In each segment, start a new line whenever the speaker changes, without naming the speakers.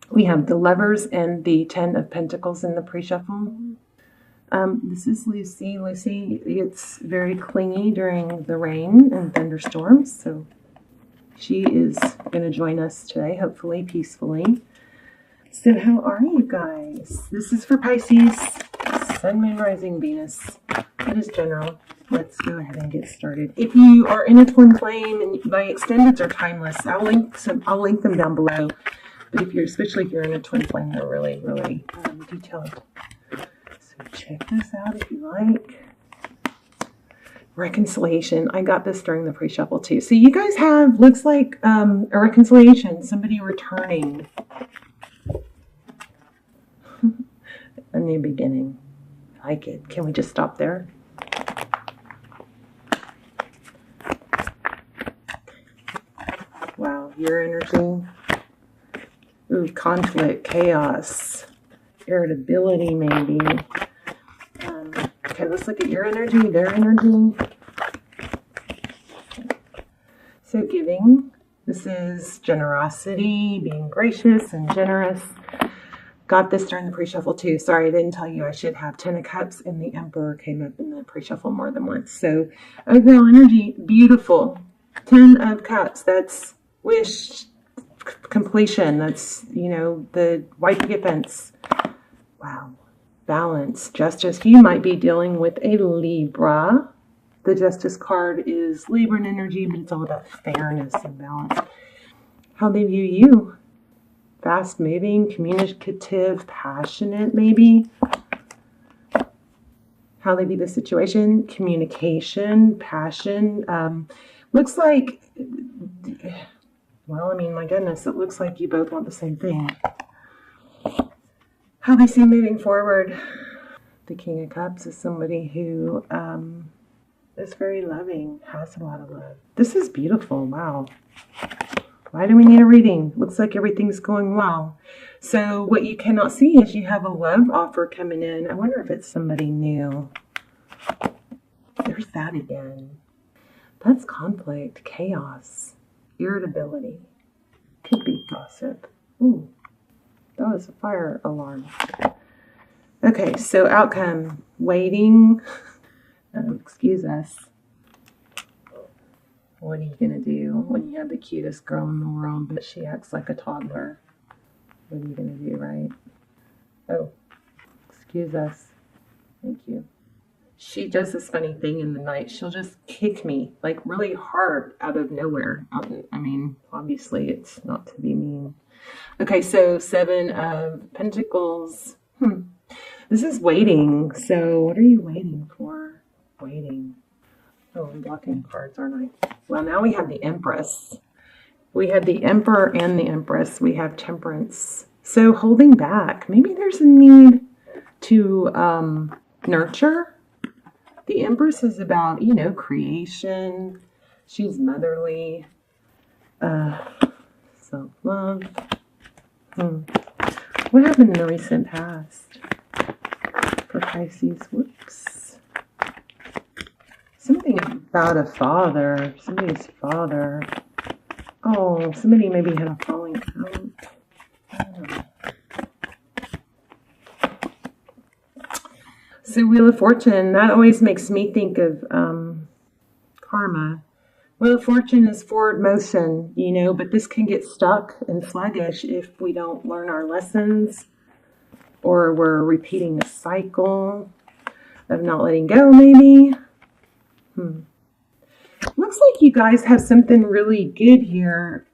We have the Lovers and the Ten of Pentacles in the pre-shuffle. This is Lucy. Lucy gets very clingy during the rain and thunderstorms, so she is going to join us today, hopefully peacefully. So how are you guys? This is for Pisces, Sun, Moon, Rising, Venus. That is general. Let's go ahead and get started. If you are in a twin flame, and my extendeds are timeless, I'll link them down below. But especially if you're in a twin flame, they're really, really detailed. So check this out if you like. Reconciliation. I got this during the pre-shuffle too. So you guys have, looks like a reconciliation, somebody returning. A new beginning. I like it. Can we just stop there? Wow, your energy. Ooh, conflict, chaos, irritability maybe. Okay, let's look at your energy, their energy. So giving. This is generosity, being gracious and generous. Got this during the pre-shuffle too. Sorry, I didn't tell you I should have 10 of Cups, and the Emperor came up in the pre-shuffle more than once. So overall energy, beautiful. 10 of Cups, that's wish completion. That's, the white picket fence. Wow. Balance, justice. You might be dealing with a Libra. The Justice card is Libran energy, but it's all about fairness and balance. How they view you. Fast moving, communicative, passionate maybe. How they view the situation. Communication, passion. Looks like, well, I mean, my goodness, it looks like you both want the same thing. How they see moving forward. The King of Cups is somebody who is very loving, has a lot of love. This is beautiful. Wow. Why do we need a reading? Looks like everything's going well. So what you cannot see is you have a love offer coming in. I wonder if it's somebody new. There's that again. That's conflict, chaos, irritability. Could be gossip. Ooh, that was a fire alarm. Okay, so outcome, waiting. Excuse us. What are you going to do when you have the cutest girl in the world, but she acts like a toddler? What are you going to do, right? Oh, excuse us. Thank you. She does this funny thing in the night. She'll just kick me, like really hard out of nowhere. I mean, obviously it's not to be mean. Okay, so 7 of Pentacles. This is waiting. So what are you waiting for? Waiting. Oh, I'm blocking cards, aren't I? Well, now we have the Empress. We have the Emperor and the Empress. We have Temperance. So holding back. Maybe there's a need to nurture. The Empress is about, creation. She's motherly. Self-love. What happened in the recent past for Pisces? Whoops. Something about a father. Somebody's father. Oh, somebody maybe had a falling out. So Wheel of Fortune, that always makes me think of karma. Wheel of Fortune is forward motion, but this can get stuck and sluggish if we don't learn our lessons, or we're repeating the cycle of not letting go, maybe. Looks like you guys have something really good here.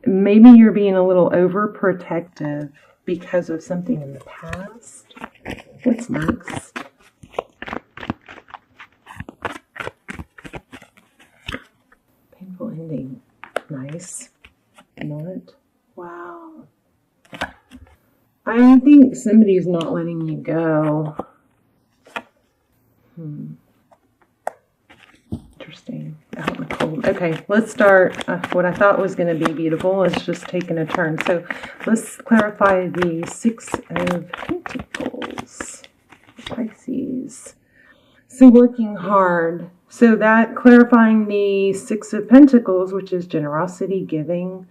Maybe you're being a little overprotective because of something in the past. What's next? Painful ending. Nice. Not. Wow. I think somebody's not letting you go. Interesting. Out in the cold. Okay, let's start. What I thought was going to be beautiful is just taking a turn. So let's clarify the 6 of Pentacles. Pisces. So working hard. So that clarifying the 6 of Pentacles, which is generosity, giving.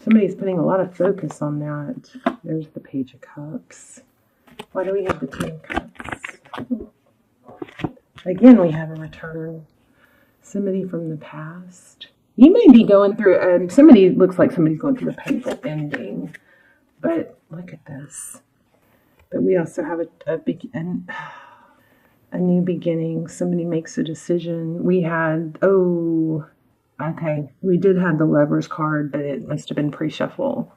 Somebody's putting a lot of focus on that. There's the Page of Cups. Why do we have the Ten of Cups? Again, we have a return. Somebody from the past. You may be going through, somebody looks like somebody's going through a painful ending. But look at this. But we also have a new beginning. Somebody makes a decision. We had, we did have the Lover's card, but it must have been pre-shuffle.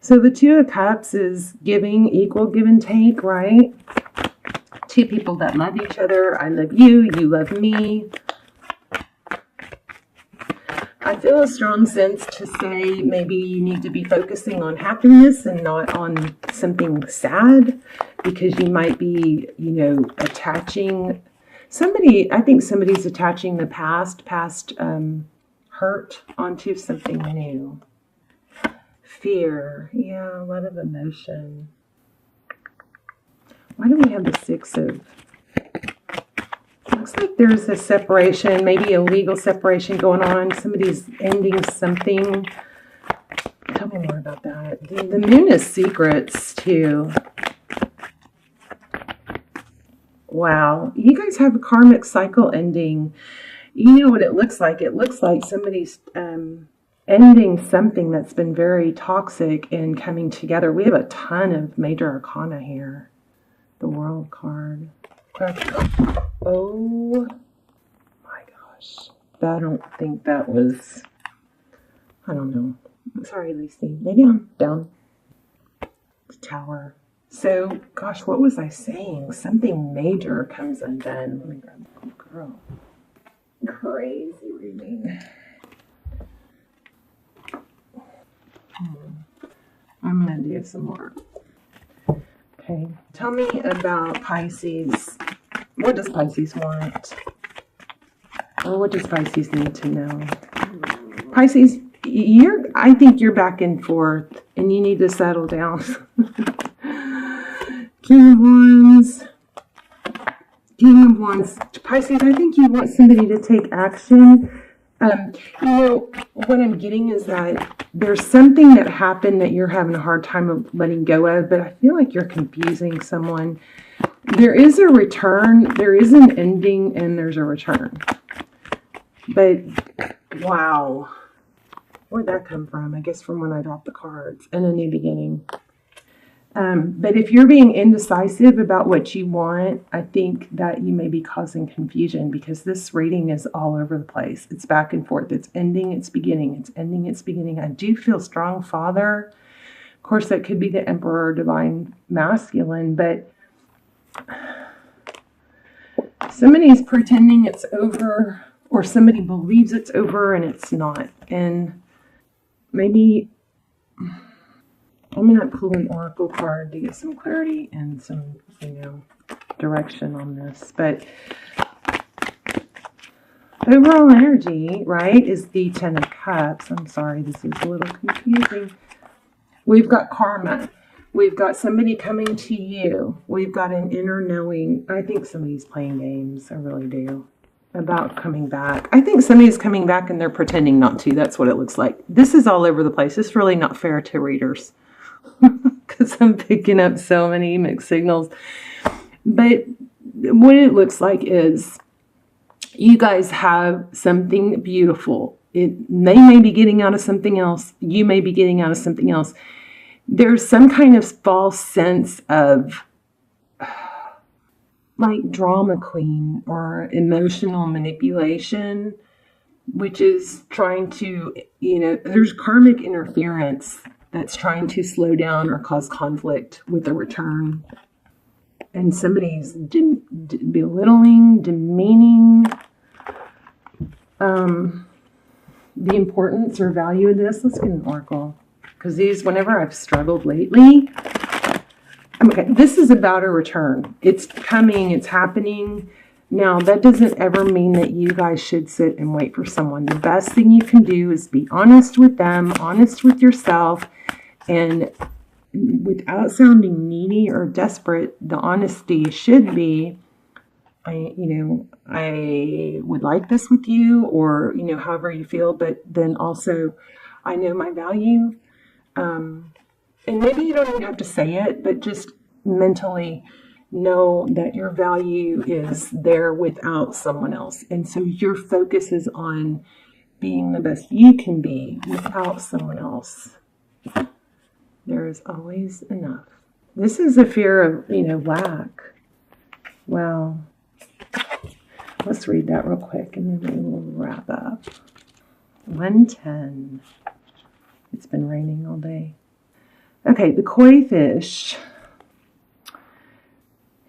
So the Two of Cups is giving, equal give and take, right? Two people that love each other. I love you, you love me. I feel a strong sense to say maybe you need to be focusing on happiness and not on something sad, because you might be, attaching somebody. I think somebody's attaching the past hurt onto something new. Fear. Yeah, a lot of emotion. Why do we have the Six of... Looks like there's a separation, maybe a legal separation going on. Somebody's ending something. Tell me more about that. The Moon is secrets, too. Wow. You guys have a karmic cycle ending. You know what it looks like. It looks like somebody's ending something that's been very toxic and coming together. We have a ton of major arcana here. The World card. Oh my gosh. I don't think that was, I don't know. Sorry, Lucy. Lay down. Down. The Tower. So, gosh, what was I saying? Something major comes undone. Let me grab the little girl. Crazy reading. I'm going to do some more. Okay. Tell me about Pisces. What does Pisces want? Or what does Pisces need to know? Pisces, I think you're back and forth and you need to settle down. King of Wands. King of Wands. Pisces, I think you want somebody to take action. What I'm getting is that there's something that happened that you're having a hard time of letting go of, but I feel like you're confusing someone. There is a return, there is an ending, and there's a return. But, wow. Where'd that come from? I guess from when I dropped the cards. And a new beginning. But if you're being indecisive about what you want, I think that you may be causing confusion, because this reading is all over the place. It's back and forth. It's ending, it's beginning. It's ending, it's beginning. I do feel strong Father. Of course, that could be the Emperor, Divine Masculine, but somebody's pretending it's over, or somebody believes it's over and it's not. And maybe I'm going to pull an oracle card to get some clarity and some, direction on this. But overall energy, right, is the Ten of Cups. I'm sorry, this is a little confusing. We've got karma. We've got somebody coming to you. We've got an inner knowing. I think somebody's playing games. I really do. About coming back. I think somebody's coming back and they're pretending not to. That's what it looks like. This is all over the place. It's really not fair to readers. Because I'm picking up so many mixed signals. But what it looks like is you guys have something beautiful. They may be getting out of something else. You may be getting out of something else. There's some kind of false sense of like drama queen or emotional manipulation, which is trying to, there's karmic interference that's trying to slow down or cause conflict with a return. And somebody's belittling, demeaning the importance or value of this. Let's get an oracle. Because whenever I've struggled lately, okay, this is about a return. It's coming, it's happening. Now, that doesn't ever mean that you guys should sit and wait for someone. The best thing you can do is be honest with them, honest with yourself, and without sounding needy or desperate, the honesty should be, I would like this with you, or, however you feel, but then also, I know my value. And maybe you don't even have to say it, but just mentally know that your value is there without someone else. And so your focus is on being the best you can be without someone else. There is always enough. This is a fear of, lack. Wow. Let's read that real quick and then we will wrap up. 110. It's been raining all day. Okay, the koi fish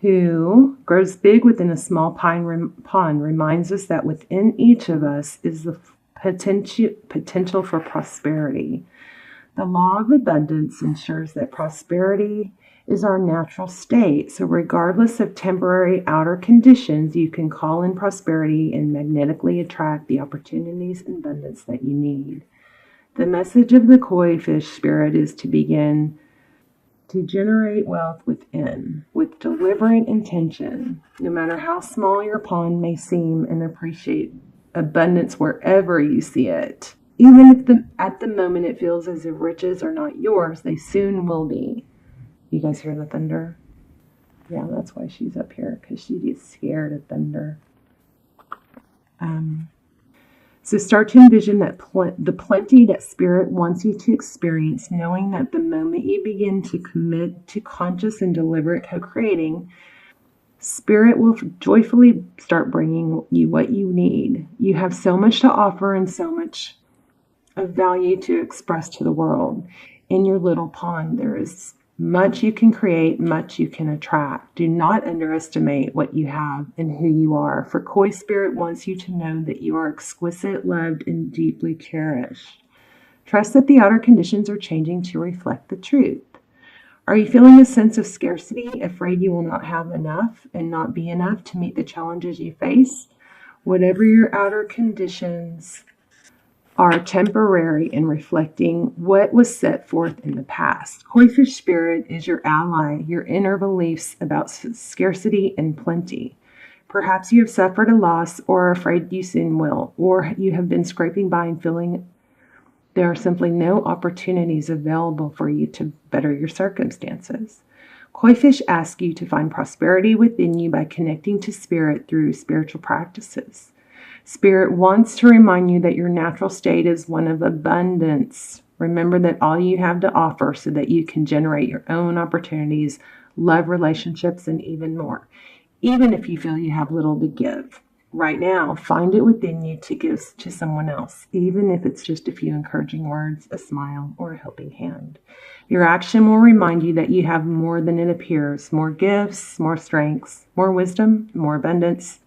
who grows big within a small pond reminds us that within each of us is the potential for prosperity. The law of abundance ensures that prosperity is our natural state. So regardless of temporary outer conditions, you can call in prosperity and magnetically attract the opportunities and abundance that you need. The message of the koi fish spirit is to begin to generate wealth within with deliberate intention. No matter how small your pond may seem, and appreciate abundance wherever you see it. Even if at the moment it feels as if riches are not yours, they soon will be. You guys hear the thunder? Yeah, that's why she's up here, because she gets scared of thunder. So start to envision that the plenty that Spirit wants you to experience, knowing that the moment you begin to commit to conscious and deliberate co-creating, Spirit will joyfully start bringing you what you need. You have so much to offer and so much of value to express to the world. In your little pond, there is much you can create, much you can attract. Do not underestimate what you have and who you are, for Koi Spirit wants you to know that you are exquisite, loved, and deeply cherished. Trust that the outer conditions are changing to reflect the truth. Are you feeling a sense of scarcity, afraid you will not have enough and not be enough to meet the challenges you face? Whatever your outer conditions are temporary and reflecting what was set forth in the past. Koi fish spirit is your ally, your inner beliefs about scarcity and plenty. Perhaps you have suffered a loss or are afraid you soon will, or you have been scraping by and feeling there are simply no opportunities available for you to better your circumstances. Koi fish ask you to find prosperity within you by connecting to Spirit through spiritual practices. Spirit wants to remind you that your natural state is one of abundance. Remember that all you have to offer so that you can generate your own opportunities, love, relationships, and even more. Even if you feel you have little to give. Right now, find it within you to give to someone else, even if it's just a few encouraging words, a smile, or a helping hand. Your action will remind you that you have more than it appears, more gifts, more strengths, more wisdom, more abundance.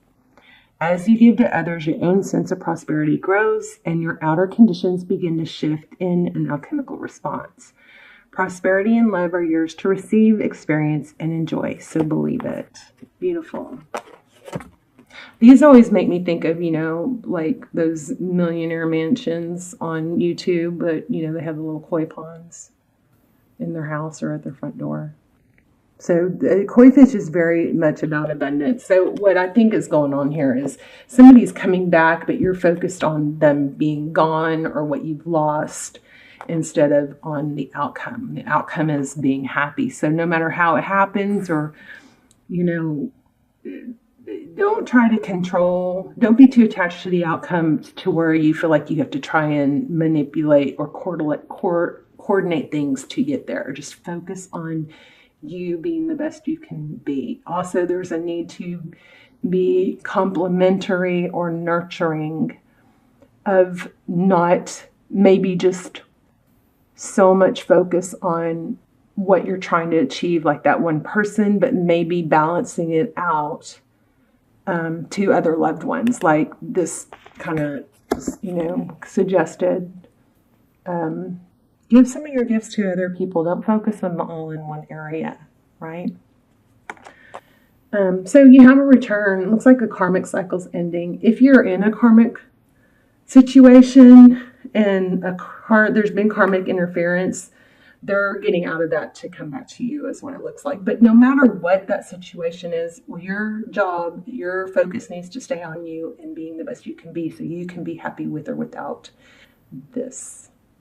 As you give to others, your own sense of prosperity grows and your outer conditions begin to shift in an alchemical response. Prosperity and love are yours to receive, experience, and enjoy, so believe it. Beautiful. These always make me think of, like those millionaire mansions on YouTube, but, they have the little koi ponds in their house or at their front door. So the koi fish is very much about abundance. So what I think is going on here is somebody's coming back, but you're focused on them being gone or what you've lost instead of on the outcome. The outcome is being happy. So no matter how it happens or, don't try to control, don't be too attached to the outcome to where you feel like you have to try and manipulate or coordinate things to get there. Just focus on you being the best you can be. Also, there's a need to be complimentary or nurturing of not maybe just so much focus on what you're trying to achieve, like that one person, but maybe balancing it out to other loved ones, like this kind of, suggested. Give some of your gifts to other people. Don't focus them all in one area, right? So you have a return. It looks like a karmic cycle's ending. If you're in a karmic situation and there's been karmic interference, they're getting out of that to come back to you is what it looks like. But no matter what that situation is, your job, your focus needs to stay on you and being the best you can be so you can be happy with or without this.